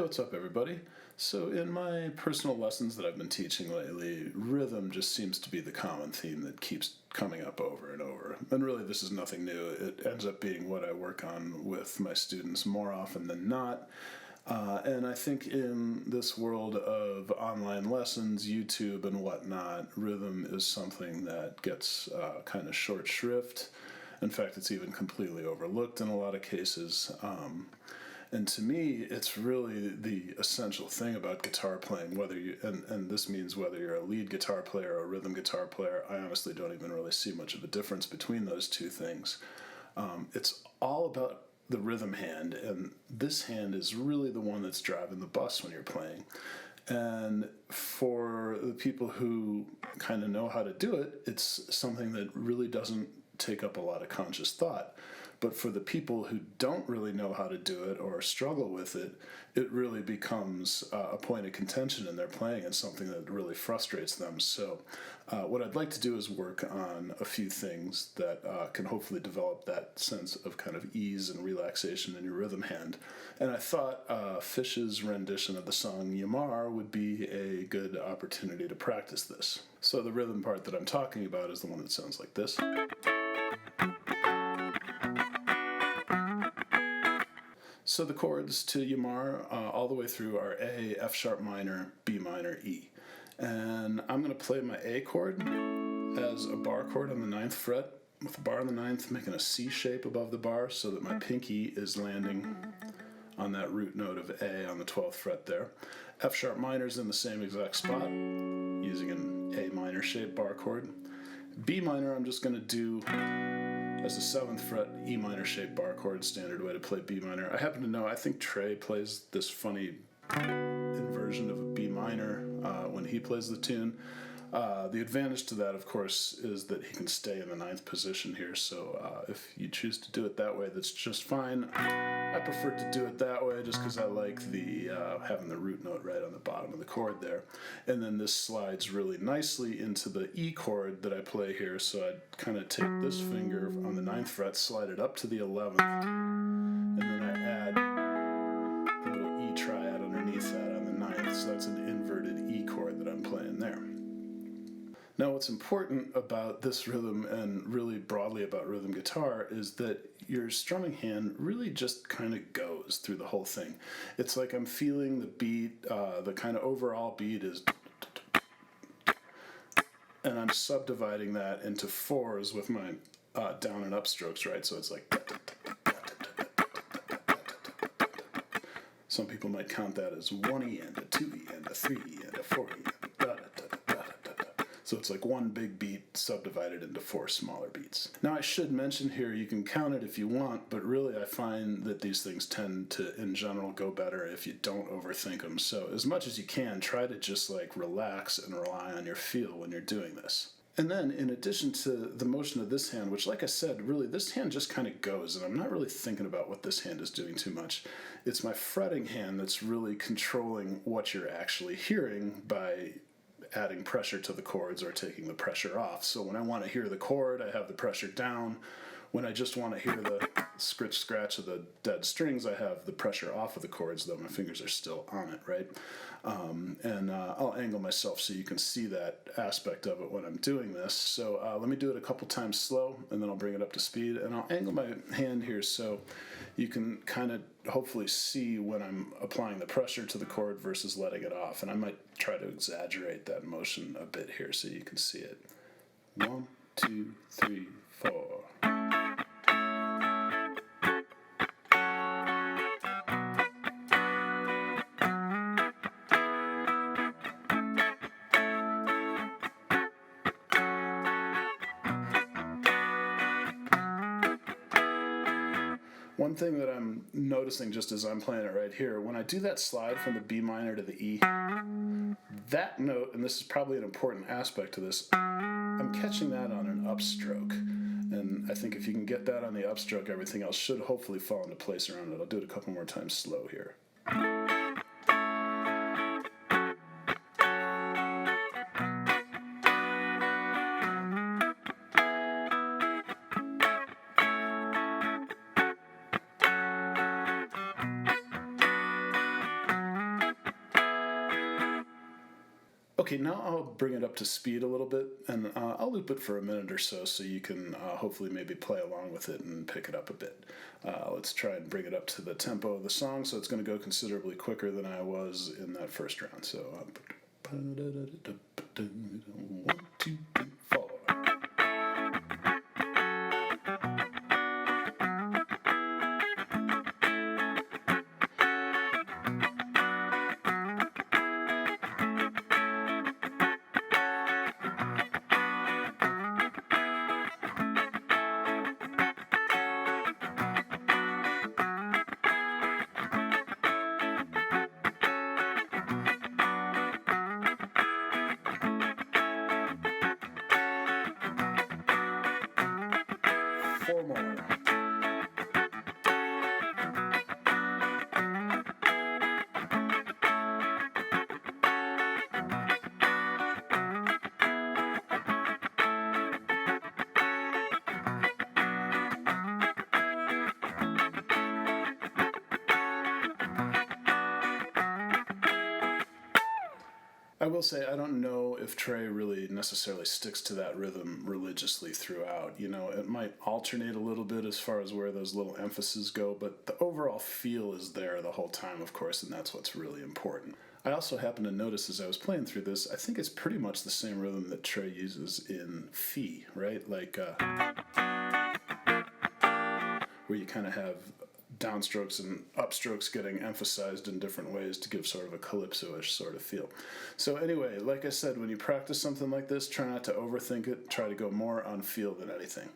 what's up, everybody? So in my personal lessons that I've been teaching lately, rhythm just seems to be the common theme that keeps coming up over and over. And really, this is nothing new. It ends up being what I work on with my students more often than not. And I think in this world of online lessons, YouTube and whatnot, rhythm is something that gets kind of short shrift. In fact, it's even completely overlooked in a lot of cases. And to me, it's really the essential thing about guitar playing, whether you, and this means whether you're a lead guitar player or a rhythm guitar player. I honestly don't even really see much of a difference between those two things. It's all about the rhythm hand, and this hand is really the one that's driving the bus when you're playing. And for the people who kind of know how to do it, it's something that really doesn't take up a lot of conscious thought. But for the people who don't really know how to do it or struggle with it, it really becomes a point of contention in their playing and something that really frustrates them. So what I'd like to do is work on a few things that can hopefully develop that sense of kind of ease and relaxation in your rhythm hand. And I thought Phish's rendition of the song YaMar would be a good opportunity to practice this. So the rhythm part that I'm talking about is the one that sounds like this. So the chords to YaMar all the way through are A, F sharp minor, B minor, E. And I'm going to play my A chord as a bar chord on the 9th fret, with the bar on the 9th making a C shape above the bar so that my pinky is landing on that root note of A on the 12th fret there. F sharp minor is in the same exact spot, using an A minor shaped bar chord. B minor I'm just going to do as a 7th fret E minor shaped bar chord, standard way to play B minor. I happen to know, I think Trey plays this funny inversion of a B minor when he plays the tune. The advantage to that, of course, is that he can stay in the 9th position here, so if you choose to do it that way, that's just fine. I prefer to do it that way just because I like the having the root note right on the bottom of the chord there. And then this slides really nicely into the E chord that I play here, so I'd kind of take this finger on the 9th fret, slide it up to the 11th, and then I add the little E triad underneath that on the 9th, so that's an inverted E chord that I'm playing there. Now, what's important about this rhythm, and really broadly about rhythm guitar, is that your strumming hand really just kind of goes through the whole thing. It's like I'm feeling the beat, the kind of overall beat is, and I'm subdividing that into fours with my down and up strokes, right? So it's like, some people might count that as 1E and a 2E and a 3E and a 4E and so it's like one big beat subdivided into 4 smaller beats. Now I should mention here, you can count it if you want, but really I find that these things tend to, in general, go better if you don't overthink them. So as much as you can, try to just like relax and rely on your feel when you're doing this. And then, in addition to the motion of this hand, which like I said, really this hand just kind of goes, and I'm not really thinking about what this hand is doing too much. It's my fretting hand that's really controlling what you're actually hearing by adding pressure to the chords or taking the pressure off. So when I want to hear the chord, I have the pressure down. When I just want to hear the scratch of the dead strings, I have the pressure off of the chords, though my fingers are still on it, right? I'll angle myself so you can see that aspect of it when I'm doing this. So let me do it a couple times slow, and then I'll bring it up to speed. And I'll angle my hand here so you can kind of hopefully see when I'm applying the pressure to the chord versus letting it off. And I might try to exaggerate that motion a bit here so you can see it. 1, 2, 3, 4. One thing that I'm noticing just as I'm playing it right here, when I do that slide from the B minor to the E, that note, and this is probably an important aspect to this, I'm catching that on an upstroke. And I think if you can get that on the upstroke, everything else should hopefully fall into place around it. I'll do it a couple more times slow here. Okay, now I'll bring it up to speed a little bit, and I'll loop it for a minute or so you can hopefully maybe play along with it and pick it up a bit. Let's try and bring it up to the tempo of the song, so it's going to go considerably quicker than I was in that first round. So, 1, 2, 3, 4. Four more. I will say, I don't know if Trey really necessarily sticks to that rhythm religiously throughout. You know, it might alternate a little bit as far as where those little emphases go, but the overall feel is there the whole time, of course, and that's what's really important. I also happened to notice as I was playing through this, I think it's pretty much the same rhythm that Trey uses in Phi, right? Like, where you kind of have downstrokes and upstrokes getting emphasized in different ways to give sort of a calypso-ish sort of feel. So anyway, like I said, when you practice something like this, try not to overthink it. Try to go more on feel than anything.